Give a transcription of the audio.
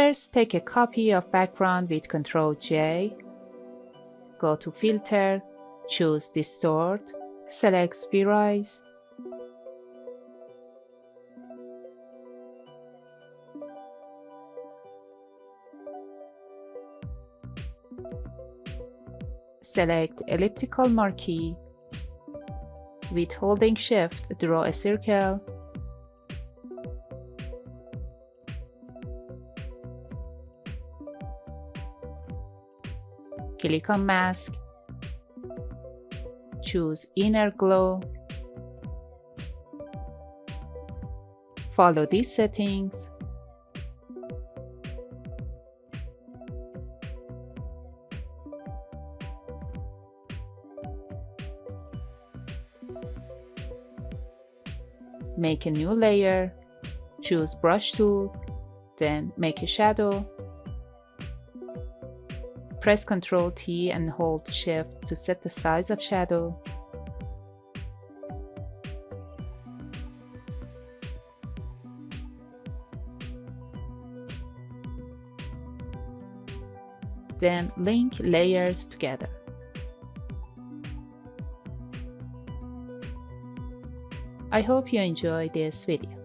First, take a copy of background with Ctrl J. Go to Filter, choose Distort, select Spherize. Select Elliptical Marquee. With holding Shift, draw a circle. Click on Mask. Choose Inner Glow. Follow these settings. Make a new layer. Choose Brush tool, then make a shadow. Press Ctrl T and hold Shift to set the size of shadow. Then link layers together. I hope you enjoyed this video.